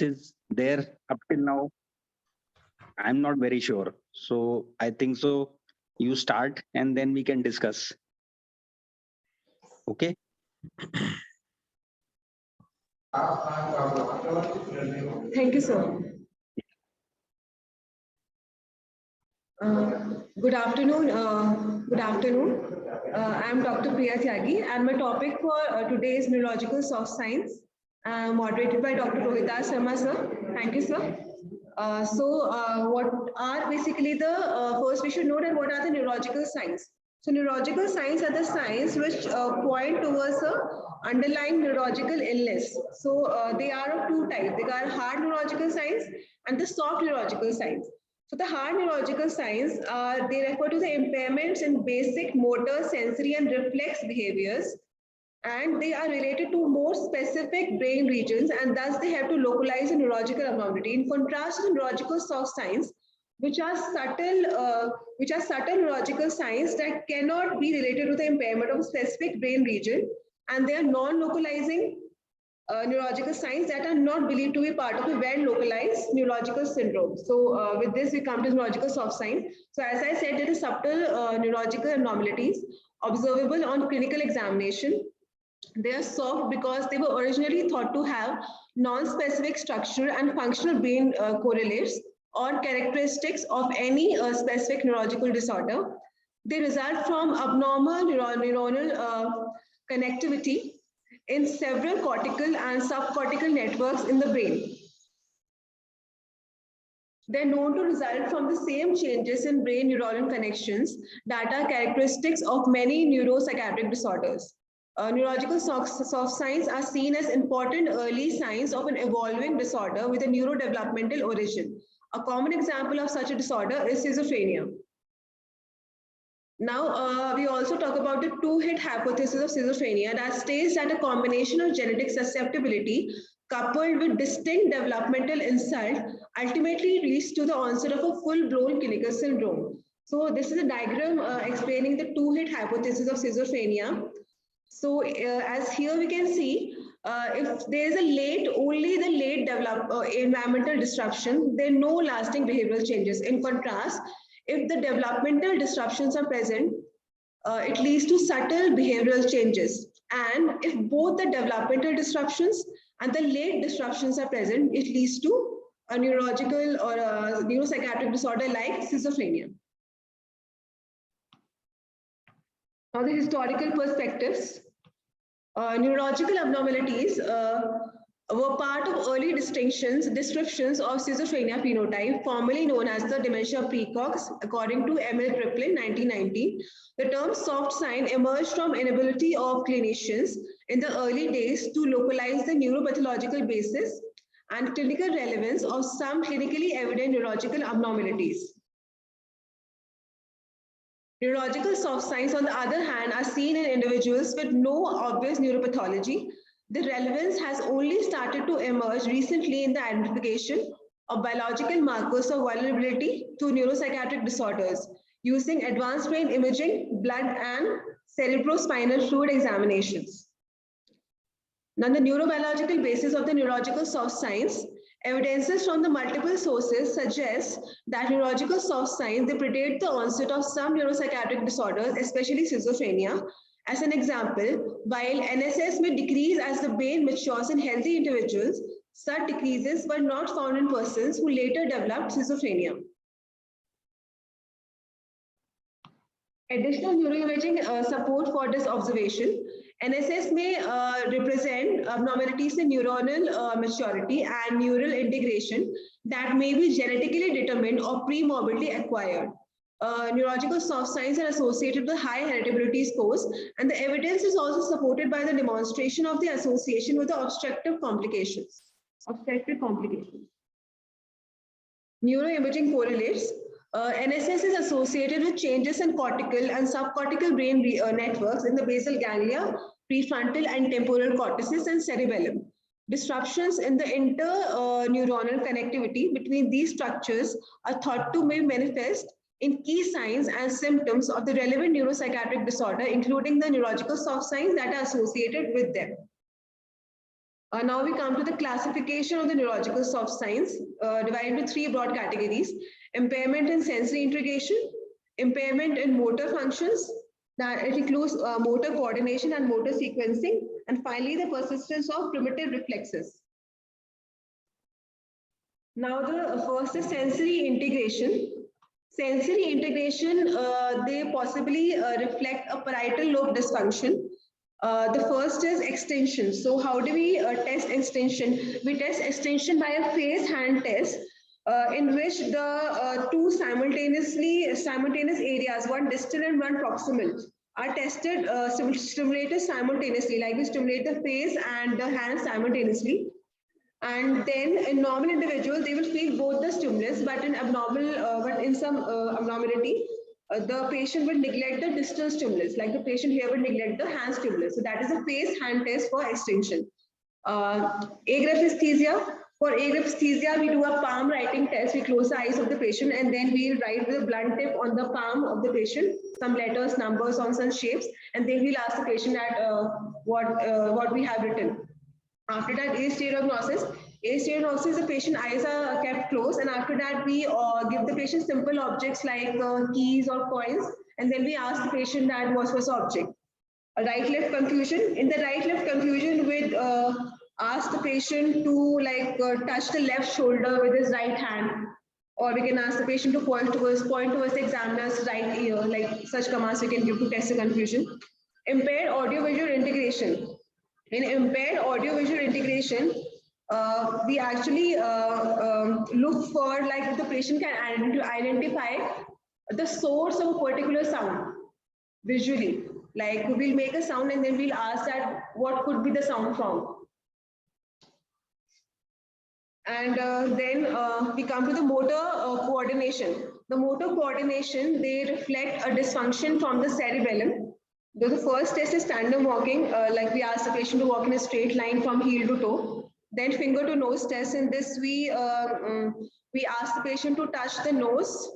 is there up till now? I'm not very sure. So I think so. You start and then we can discuss. Okay. Thank you, sir. Good afternoon. I'm Dr. Priya Tyagi, and my topic for today is neurological soft science, moderated by Dr. Rohita Sharma, sir. Thank you, sir. What are basically the first we should know that what are the neurological signs? So neurological signs are the signs which point towards a underlying neurological illness. So they are of two types. They are hard neurological signs and the soft neurological signs. So the hard neurological signs they refer to the impairments in basic motor, sensory, and reflex behaviors, and they are related to more specific brain regions, and thus they have to localize a neurological abnormality. In contrast to the neurological soft signs, which are subtle neurological signs that cannot be related to the impairment of a specific brain region, and they are non-localizing neurological signs that are not believed to be part of a well-localized neurological syndrome. So with this, we come to neurological soft sign. So as I said, there are subtle neurological abnormalities observable on clinical examination. They are soft because they were originally thought to have non-specific structural and functional brain correlates or characteristics of any specific neurological disorder. They result from abnormal neuronal connectivity in several cortical and subcortical networks in the brain. They're known to result from the same changes in brain neuronal connections that are characteristics of many neuropsychiatric disorders. Neurological soft signs are seen as important early signs of an evolving disorder with a neurodevelopmental origin. A common example of such a disorder is schizophrenia. Now, we also talk about the two-hit hypothesis of schizophrenia that states that a combination of genetic susceptibility coupled with distinct developmental insult ultimately leads to the onset of a full-blown clinical syndrome. So this is a diagram explaining the two-hit hypothesis of schizophrenia. So as here we can see, if there is only the late environmental disruption, there are no lasting behavioral changes. In contrast, if the developmental disruptions are present, it leads to subtle behavioral changes. And if both the developmental disruptions and the late disruptions are present, it leads to a neurological or a neuropsychiatric disorder like schizophrenia. Now the historical perspectives. Neurological abnormalities were part of early descriptions of schizophrenia phenotype, formerly known as the dementia precox, according to Emil Kraepelin, 1919. The term soft sign emerged from inability of clinicians in the early days to localize the neuropathological basis and clinical relevance of some clinically evident neurological abnormalities. Neurological soft signs, on the other hand, are seen in individuals with no obvious neuropathology. The relevance has only started to emerge recently in the identification of biological markers of vulnerability to neuropsychiatric disorders using advanced brain imaging, blood, and cerebrospinal fluid examinations. Now, the neurobiological basis of the neurological soft signs, evidences from the multiple sources suggest that neurological soft signs, they predate the onset of some neuropsychiatric disorders, especially schizophrenia. As an example, while NSS may decrease as the brain matures in healthy individuals, such decreases were not found in persons who later developed schizophrenia. Additional neuroimaging support for this observation. NSS may represent abnormalities in neuronal maturity and neural integration that may be genetically determined or pre-morbidly acquired. Neurological soft signs are associated with high heritability scores, and the evidence is also supported by the demonstration of the association with the obstructive complications. Neuroimaging correlates. NSS is associated with changes in cortical and subcortical brain networks in the basal ganglia, prefrontal and temporal cortices, and cerebellum. Disruptions in the interneuronal connectivity between these structures are thought to may manifest in key signs and symptoms of the relevant neuropsychiatric disorder, including the neurological soft signs that are associated with them. Now we come to the classification of the neurological soft signs, divided into three broad categories: impairment in sensory integration, impairment in motor functions, that it includes motor coordination and motor sequencing, and finally the persistence of primitive reflexes. Now the first is sensory integration. Sensory integration, they possibly reflect a parietal lobe dysfunction. The first is extension. So how do we test extension? We test extension by a face hand test, in which the two simultaneous areas, one distal and one proximal, are tested, stimulated simultaneously, like we stimulate the face and the hand simultaneously. And then in normal individuals, they will feel both the stimulus, but in some abnormality, the patient will neglect the distal stimulus, like the patient here will neglect the hand stimulus. So that is a face hand test for extension. Agraphesthesia. For agraphesthesia, we do a palm writing test. We close the eyes of the patient and then we write with a blunt tip on the palm of the patient some letters, numbers, on some shapes, and then we'll ask the patient that what we have written. After that, astereognosis. Astereognosis, the patient eyes are kept closed, and after that, we give the patient simple objects like keys or coins, and then we ask the patient that what was the object. A right-left confusion. In the right-left confusion, we ask the patient to touch the left shoulder with his right hand, or we can ask the patient to point towards the examiner's right ear, like such commands we can give to test the confusion. Impaired audiovisual integration. In impaired audiovisual integration, we actually look for, like, the patient can identify the source of a particular sound visually. Like, we'll make a sound and then we'll ask that what could be the sound from. And then we come to the motor coordination. The motor coordination, they reflect a dysfunction from the cerebellum. The first test is tandem walking, like we ask the patient to walk in a straight line from heel to toe. Then finger to nose test. In this, we ask the patient to touch the nose,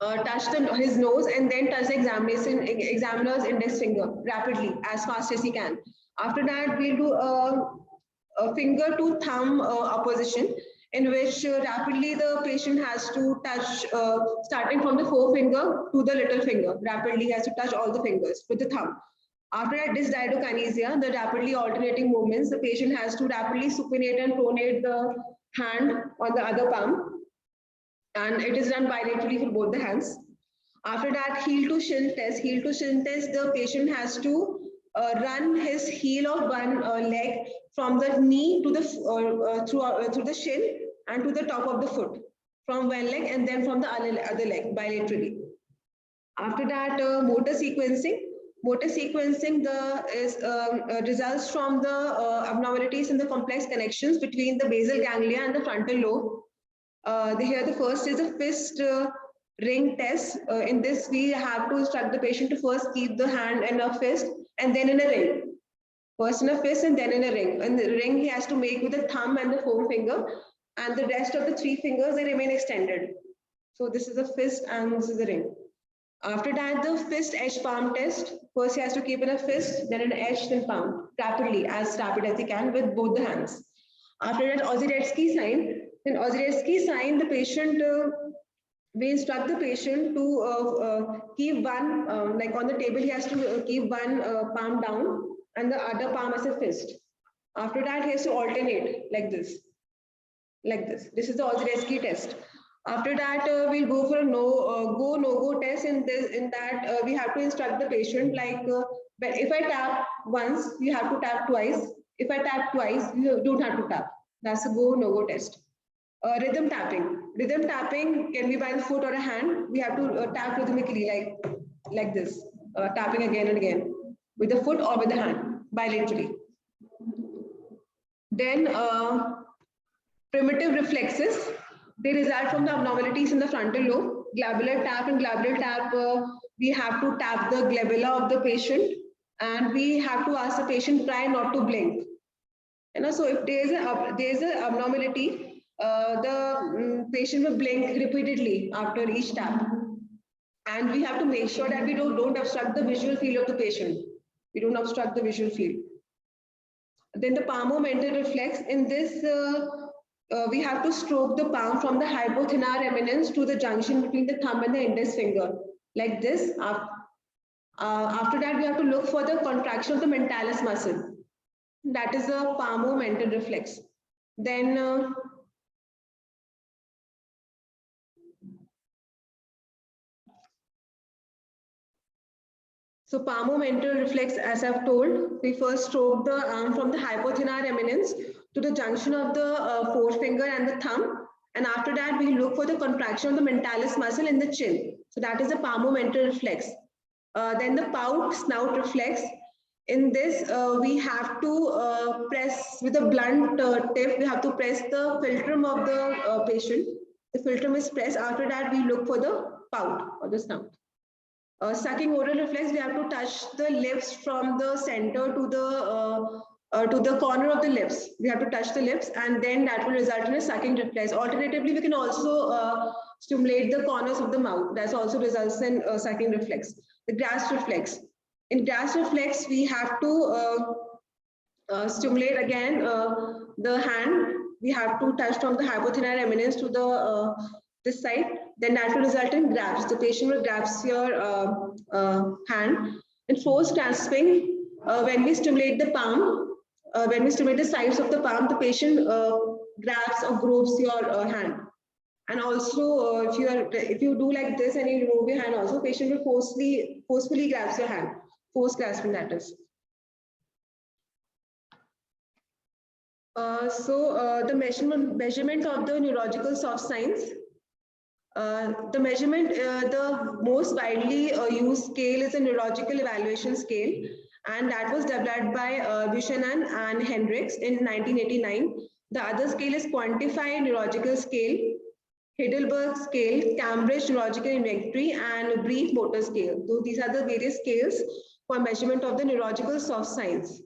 his nose, and then touch the examiner's index finger rapidly, as fast as he can. After that, we'll do a finger to thumb opposition, in which rapidly the patient has to touch, starting from the forefinger to the little finger. Rapidly, he has to touch all the fingers with the thumb. After that, dysdiadokinesia, the rapidly alternating movements, the patient has to rapidly supinate and pronate the hand on the other palm. And it is done bilaterally for both the hands. After that, heel to shin test. Heel to shin test, the patient has to run his heel of one leg from the knee to the through the shin and to the top of the foot, from one leg and then from the other leg bilaterally. After that, motor sequencing. Motor sequencing results from the abnormalities in the complex connections between the basal ganglia and the frontal lobe. Here the first is a fist ring test. In this, we have to instruct the patient to first keep the hand in a fist and then in a ring. First in a fist and then in a ring. And the ring he has to make with the thumb and the forefinger, and the rest of the three fingers, they remain extended. So this is a fist and this is the ring. After that, the fist edge palm test. First he has to keep in a fist, then an edge, then palm, rapidly, as rapid as he can with both the hands. After that, Ozadetsky sign. In Ozadetsky sign, the patient, we instruct the patient to keep one, like on the table, he has to keep one palm down and the other palm as a fist. After that, he has to alternate like this. Like this. This is the Ozadetsky test. After that, we'll go for a no-go test. In that, we have to instruct the patient, like, if I tap once, you have to tap twice. If I tap twice, you don't have to tap. That's a go-no-go test. Rhythm tapping. Rhythm tapping can be by the foot or a hand. We have to tap rhythmically, like this, tapping again and again, with the foot or with the hand, bilaterally. Then primitive reflexes. They result from the abnormalities in the frontal lobe. Glabular tap. In glabular tap, we have to tap the glabella of the patient, and we have to ask the patient try not to blink. So if there is an abnormality, the patient will blink repeatedly after each tap, and we have to make sure that we don't obstruct the visual field of the patient. We don't obstruct the visual field. Then the palmar-mental reflex. In this, we have to stroke the palm from the hypothenar eminence to the junction between the thumb and the index finger, like this. After that, we have to look for the contraction of the mentalis muscle. That is a palmar-mental reflex. Then so palmar-mental reflex, as I've told, we first stroke the arm from the hypothenar eminence to the junction of the forefinger and the thumb. And after that, we look for the contraction of the mentalis muscle in the chin. So that is the palmar-mental reflex. Then the pout snout reflex. In this, we have to press with a blunt tip, we have to press the philtrum of the patient. The philtrum is pressed. After that, we look for the pout or the snout. Sucking oral reflex, we have to touch the lips from the center to the corner of the lips. We have to touch the lips, and then that will result in a sucking reflex. Alternatively, we can also stimulate the corners of the mouth. That also results in sucking reflex. The grasp reflex. In grasp reflex, we have to stimulate again the hand. We have to touch from the hypothenar eminence to the this side. Then that will result in grasp. The patient will grasp your hand. In forced grasping, when we stimulate the palm, when we stimulate the sides of the palm, the patient grabs or gropes your hand. And also, if you do like this and you remove your hand, also patient will forcefully grabs your hand. Force grasping, that is. The measurement of the neurological soft signs. The measurement, the most widely used scale is a neurological evaluation scale, and that was developed by Buchanan and Hendricks in 1989. The other scale is quantified neurological scale, Heidelberg scale, Cambridge neurological inventory, and brief motor scale. So these are the various scales for measurement of the neurological soft signs.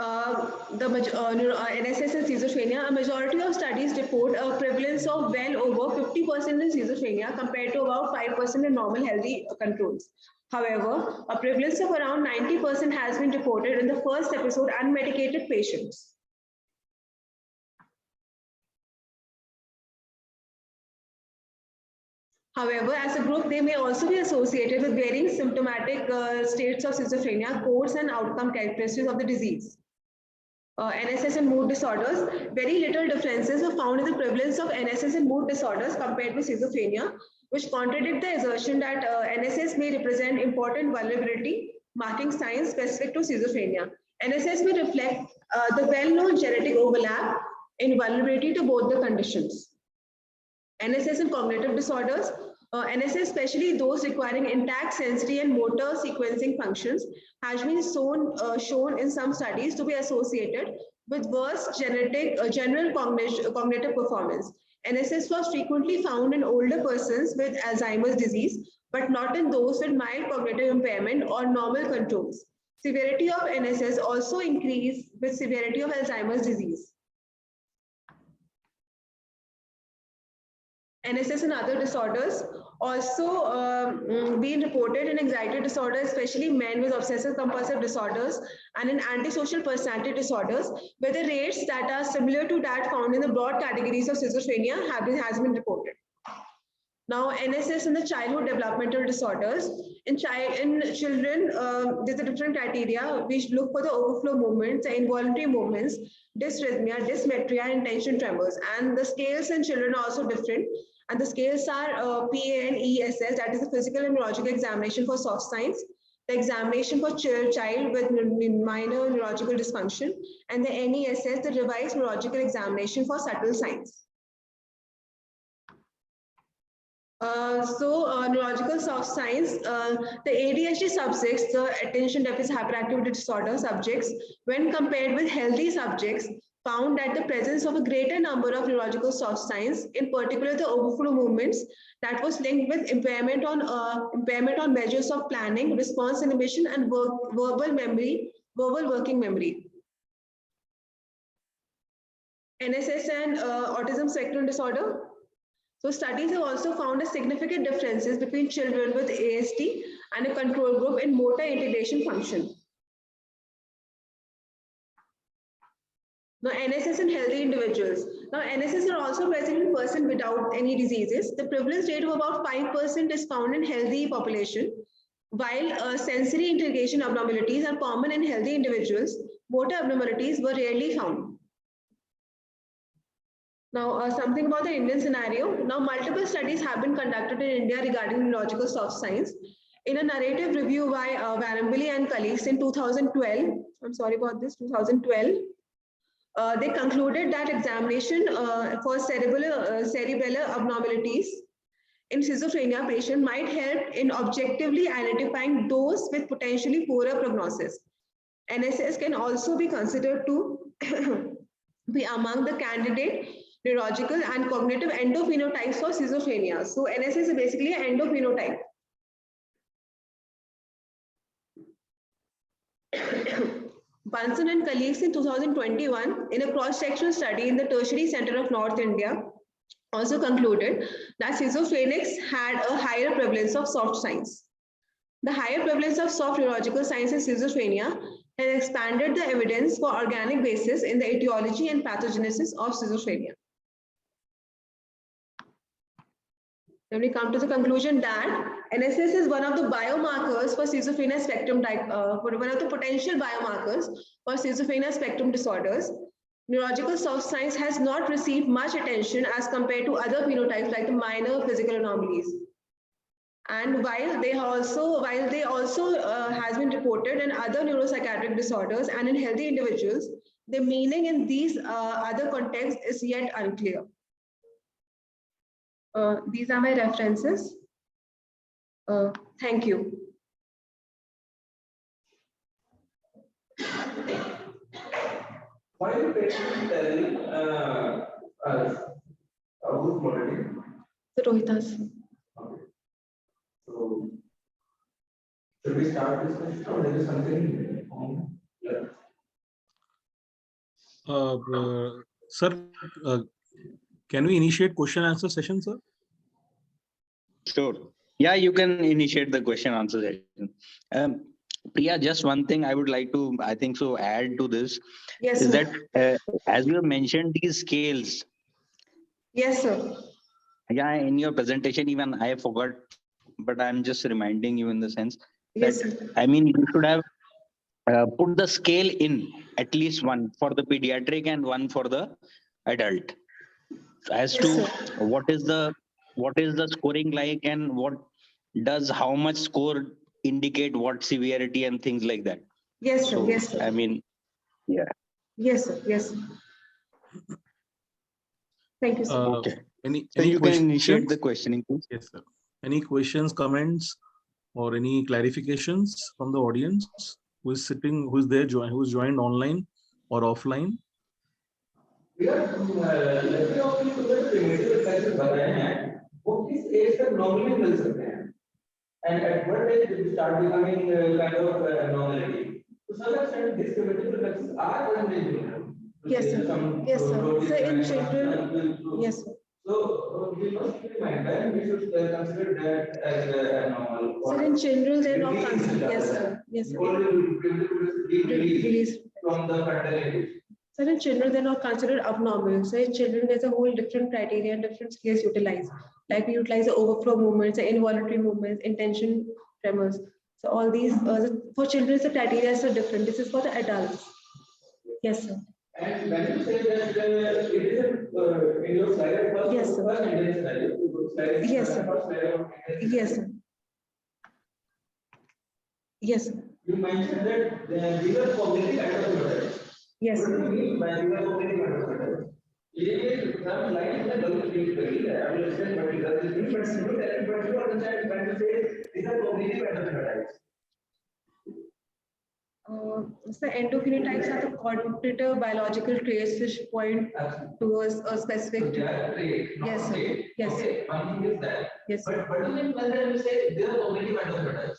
NSS and schizophrenia, a majority of studies report a prevalence of well over 50% in schizophrenia compared to about 5% in normal healthy controls. However, a prevalence of around 90% has been reported in the first episode unmedicated patients. However, as a group, they may also be associated with varying symptomatic states of schizophrenia, course and outcome characteristics of the disease. NSS and mood disorders, very little differences were found in the prevalence of NSS and mood disorders compared with schizophrenia, which contradict the assertion that NSS may represent important vulnerability, marking signs specific to schizophrenia. NSS may reflect the well-known genetic overlap in vulnerability to both the conditions. NSS and cognitive disorders, NSS, especially those requiring intact sensory and motor sequencing functions, has been shown in some studies to be associated with worse general cognitive performance. NSS was frequently found in older persons with Alzheimer's disease, but not in those with mild cognitive impairment or normal controls. Severity of NSS also increased with severity of Alzheimer's disease. NSS and other disorders also being reported in anxiety disorders, especially men with obsessive compulsive disorders, and in antisocial personality disorders, where the rates that are similar to that found in the broad categories of schizophrenia has been reported. Now, NSS and the childhood developmental disorders. In children, there's a different criteria. We look for the overflow movements, the involuntary movements, dysrhythmia, dysmetria, and tension tremors. And the scales in children are also different. And the scales are PANESS, that is the physical and neurological examination for soft signs, the examination for child with minor neurological dysfunction, and the NESS, the revised neurological examination for subtle signs. Neurological soft signs, the ADHD subjects, the attention deficit hyperactivity disorder subjects, when compared with healthy subjects, found that the presence of a greater number of neurological soft signs, in particular the overflow movements, that was linked with impairment on measures of planning, response inhibition, and verbal working memory. NSS and autism spectrum disorder. So studies have also found a significant differences between children with ASD and a control group in motor integration function. Now, NSS in healthy individuals. Now, NSS are also present in person without any diseases. The prevalence rate of about 5% is found in healthy population, while sensory integration abnormalities are common in healthy individuals. Motor abnormalities were rarely found. Now, something about the Indian scenario. Now, multiple studies have been conducted in India regarding neurological soft science. In a narrative review by Varambili and colleagues in 2012, I'm sorry about this, 2012, they concluded that examination for cerebellar abnormalities in schizophrenia patient might help in objectively identifying those with potentially poorer prognosis. NSS can also be considered to be among the candidate neurological and cognitive endophenotypes for schizophrenia. So NSS is basically an endophenotype. Bunsen and colleagues in 2021 in a cross-sectional study in the Tertiary Center of North India also concluded that schizophrenics had a higher prevalence of soft signs. The higher prevalence of soft neurological signs in schizophrenia has expanded the evidence for organic basis in the etiology and pathogenesis of schizophrenia. Then we come to the conclusion that NSS is one of the biomarkers for schizophrenia spectrum, one of the potential biomarkers for schizophrenia spectrum disorders. Neurological soft signs has not received much attention as compared to other phenotypes like the minor physical anomalies. And while they also has been reported in other neuropsychiatric disorders and in healthy individuals, the meaning in these other contexts is yet unclear. These are my references. Thank you. Why are you telling us who's moderating? The Rohitas. Okay. So, should we start this question or there is something on? Sir, can we initiate question answer session, sir? Sure. Yeah, you can initiate the question answer session. Priya, just one thing I would like to, I think so, add to this Yes, is sir. that as you have mentioned these scales. Yes, sir. Yeah, in your presentation, even I forgot, but I'm just reminding you in the sense Yes, that, sir. I mean, you should have put the scale in, at least one for the pediatric and one for the adult, as Yes, to sir. what is the scoring like and what does how much score indicate what severity and things like that. Yes, sir. So, Yes, sir. I mean, yeah. Yes, sir. Yes, sir. Thank you, sir. Okay. So Any you can initiate questions? the questioning, please. Yes, sir. Any questions, comments, or any clarifications from the audience who is sitting, who is there, who is joined online or offline? We are लड़के और भी कुछ primitive exercises बताए हैं वो किस as तक normally मिल सकते हैं and at what age they start becoming kind of normality. To some extent, these primitive reflexes are unreasonable. Yes, sir. Yes, sir. So in children, yes, sir. So we must keep in mind that we should consider that as abnormal. So in children, they're not considered. Yes, sir. Yes, sir. Release from the frontal area. So in children, they're not considered abnormal. So in children, there's a whole different criteria and different scales utilized. Like we utilize the overflow movements, the involuntary movements, intention tremors. So all these, for children, the criteria is different. This is for the adults. Yes, sir. And when you say that it is in your slide, first, yes, sir. First Indian slide, yes, sir. Yes, sir. Yes, sir. You mentioned that these are cognitive adapters. Yes, what sir. do you mean by these are cognitive adapters? Some lines that doesn't mean clearly. I will explain what it does mean, but you understand when you say these are cognitive adapters. So endophenotypes are the quantitative biological traits which point towards a specific. Yes, sir. Yes, sir. One thing is that. Yes, sir. But you mean when you say they are cognitive adapters?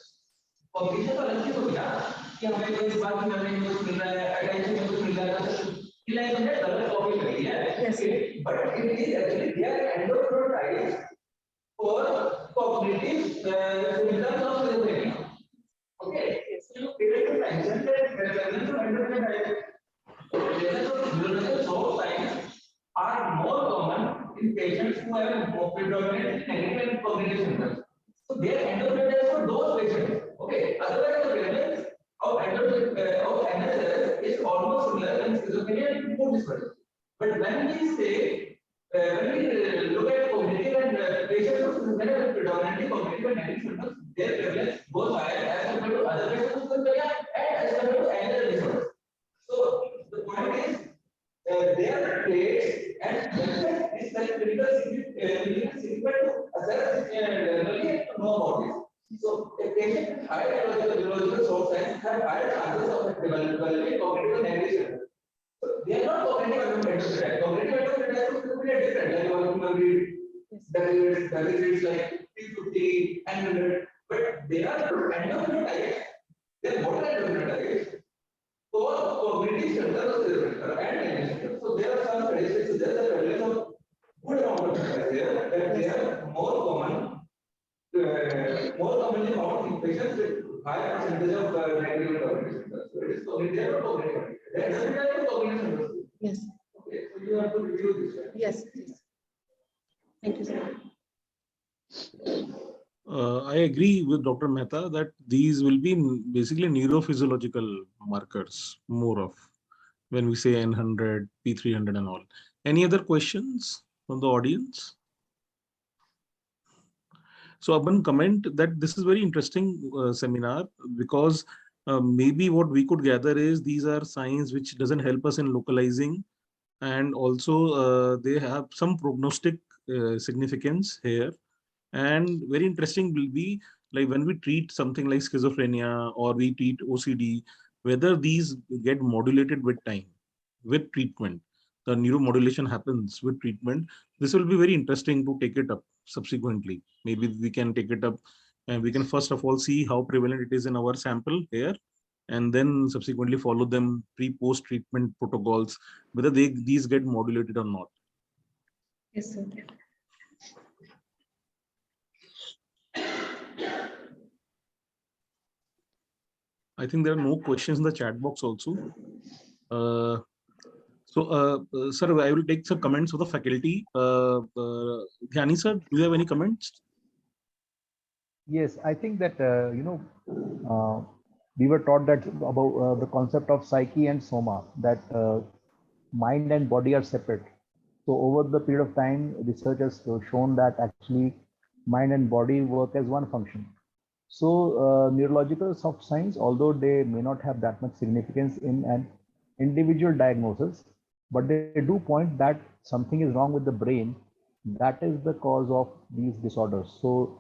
Cognition तो अलग चीज हो गया कि हमें कोई बात में हमें कुछ मिल रहा है attention में कुछ मिल रहा है कि लाइक हमने गलत कॉपी कर लिया है yes but it is actually they are endophenotypes for cognitive symptoms of schizophrenia. Okay, so you pay attention that when you endophenotype patients who have predominantly negative cognitive symptoms. So they are endocrinologists for those patients. Okay. Otherwise, the prevalence of NSS is almost similar in schizophrenia and mood disorder. But when we say, when we look at cognitive and patients who have predominantly cognitive and negative symptoms, their prevalence goes higher as compared to other patients with schizophrenia and as compared to another disorders. So the point is, their traits and benefit is like clinical significant to assess generally and to know about it. So a patient with higher neurological source signs have higher chances of developing cognitive negligence. So they are not cognitive endocrinitis. Cognitive endocrinitis is completely different. Like David like P50 and 100, but they are endocrinitis. They are more endocrinitis. For cognitive symptoms and negligence. So there are some statistics. There is a prevalence of good amount of studies there that they are more commonly found in patients with higher percentage of negative cognitive symptoms. So it is cognitive or cognitive. There is a type of cognitive symptoms. Yes. Okay, so you have to review this. Right? Yes. Thank you, sir. I agree with Dr. Mehta that these will be basically neurophysiological markers, more of when we say N100, P300 and all. Any other questions from the audience? So Aban, comment that this is very interesting seminar because maybe what we could gather is these are signs which doesn't help us in localizing, and also they have some prognostic significance here. And very interesting will be like when we treat something like schizophrenia or we treat OCD, whether these get modulated with time, with treatment. The neuromodulation happens with treatment. This will be very interesting to take it up subsequently. Maybe we can take it up and we can first of all see how prevalent it is in our sample here, and then subsequently follow them pre-post treatment protocols, whether these get modulated or not. Yes, sir. I think there are no questions in the chat box also. Sir, I will take some comments for the faculty. Dhyani sir, do you have any comments? Yes, I think that, we were taught that about the concept of psyche and soma, that mind and body are separate. So over the period of time, research has shown that actually mind and body work as one function. So neurological soft signs, although they may not have that much significance in an individual diagnosis, but they do point that something is wrong with the brain. That is the cause of these disorders. So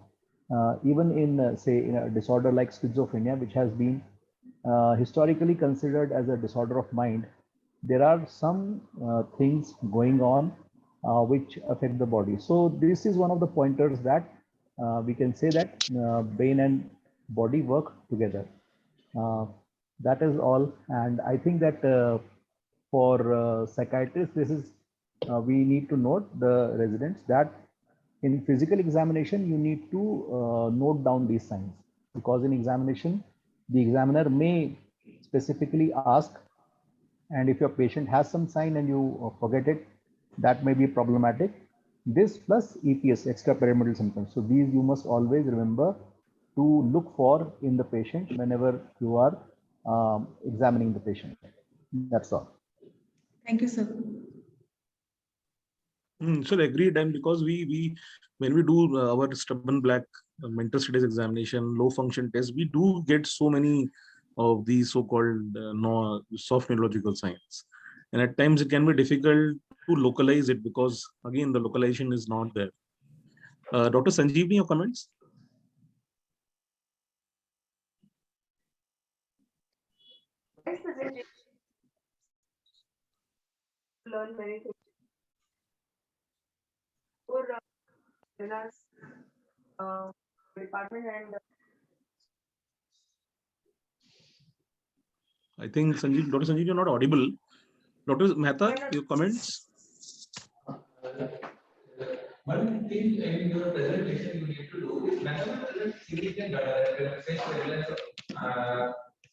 even in, say, in a disorder like schizophrenia, which has been historically considered as a disorder of mind, there are some things going on which affect the body. So this is one of the pointers that we can say that brain and body work together. That is all. And I think that for psychiatrists, this is, we need to note the residents that in physical examination, you need to note down these signs, because in examination, the examiner may specifically ask, and if your patient has some sign and you forget it, that may be problematic. This plus EPS, extrapyramidal symptoms. So these you must always remember to look for in the patient whenever you are examining the patient. That's all. Thank you, sir. So agreed, and because we when we do our stubborn black mental status examination, low function test, we do get so many of these so-called soft neurological signs, and at times it can be difficult to localize it because again the localization is not there. Dr. Sanjeevni, your comments? Learn many things. For department and I think Sanjeev, Dr. Sanjeev, you're not audible. Dr. Mehta, your comments? One thing in your presentation you need to do is whenever there is significant data, say prevalence of,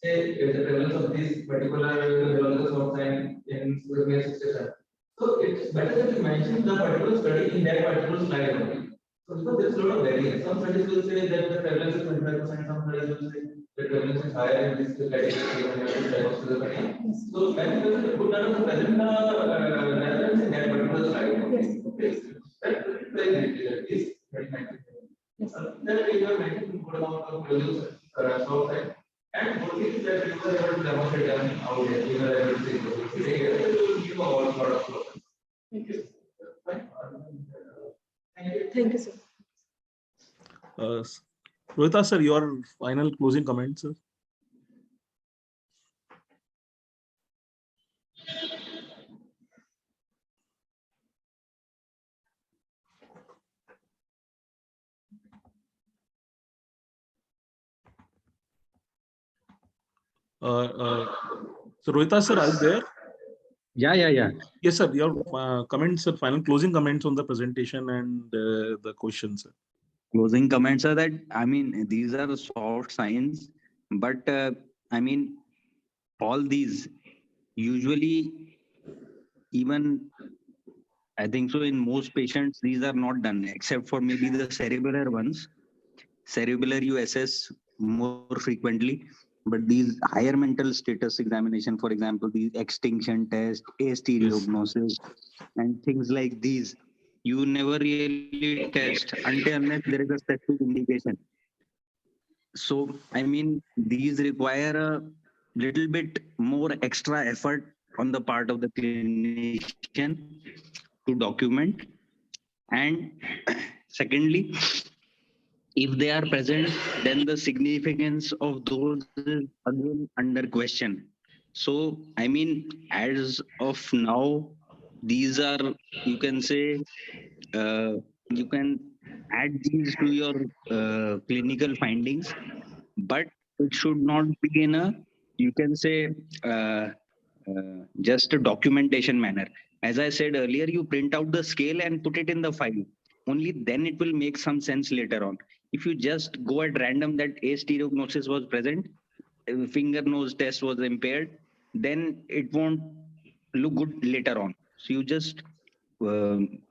say the prevalence of this particular neurological soft sign in schizophrenia 67. So it's better that you mention the particular study in that particular slide only. So because there's a lot of variance. Some studies will say that the prevalence is 25%, some studies will say the prevalence is higher in this category given this type of schizophrenia. So when you put that on present relevance in that particular slide. Yes. Okay. That's very critical. Is very critical. Yes. Then we have mentioned good amount of values outside. And what is that you are able to demonstrate them out there, you are able to see those. You give all sort of progress. Thank you. Fine. Thank you. Thank you, sir. Rohita sir, your final closing comments, sir. So Rohita sir, are you there? Yeah. Yes, sir. Your comments, sir, final closing comments on the presentation and the questions, sir. Closing comments are that, I mean, these are soft signs, but I mean, all these usually, even I think so in most patients, these are not done except for maybe the cerebellar ones. Cerebellar you assess more frequently, but these higher mental status examination, for example, these extinction test, astereognosis, and things like these, you never really test until unless there is a specific indication. So, I mean, these require a little bit more extra effort on the part of the clinician to document. And secondly, if they are present, then the significance of those is again under question. So, I mean, as of now, these are, you can say, you can add these to your clinical findings, but it should not be in a, you can say, just a documentation manner. As I said earlier, you print out the scale and put it in the file. Only then it will make some sense later on. If you just go at random that astereognosis was present, finger nose test was impaired, then it won't look good later on. So you just print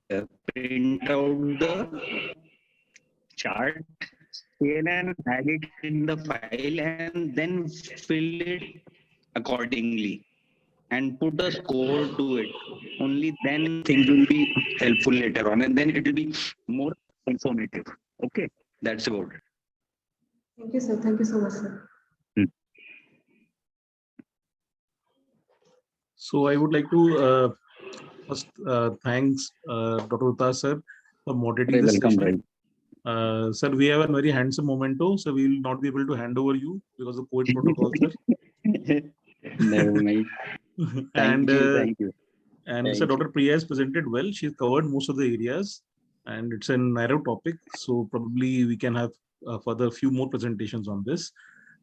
out the chart, scale and add it in the file, and then fill it accordingly and put a score to it. Only then things will be helpful later on, and then it will be more informative. Okay, that's about it. Thank you, sir. Thank you so much, sir. So I would like to first thanks Dr. Uta sir for moderating Very this welcome, session. right? Sir, we have a very handsome memento, so we will not be able to hand over you because of COVID protocol, sir. Never mind. And Thank you. and so Thank Dr. Priya has presented well. She's covered most of the areas, and it's a narrow topic. So probably we can have further few more presentations on this.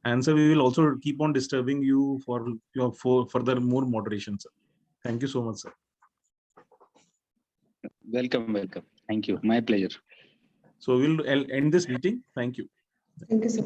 And so we will also keep on disturbing you for your further more moderation, sir. Thank you so much, sir. Welcome. Thank you. My pleasure. So we'll end this meeting. Thank you. Thank you, sir.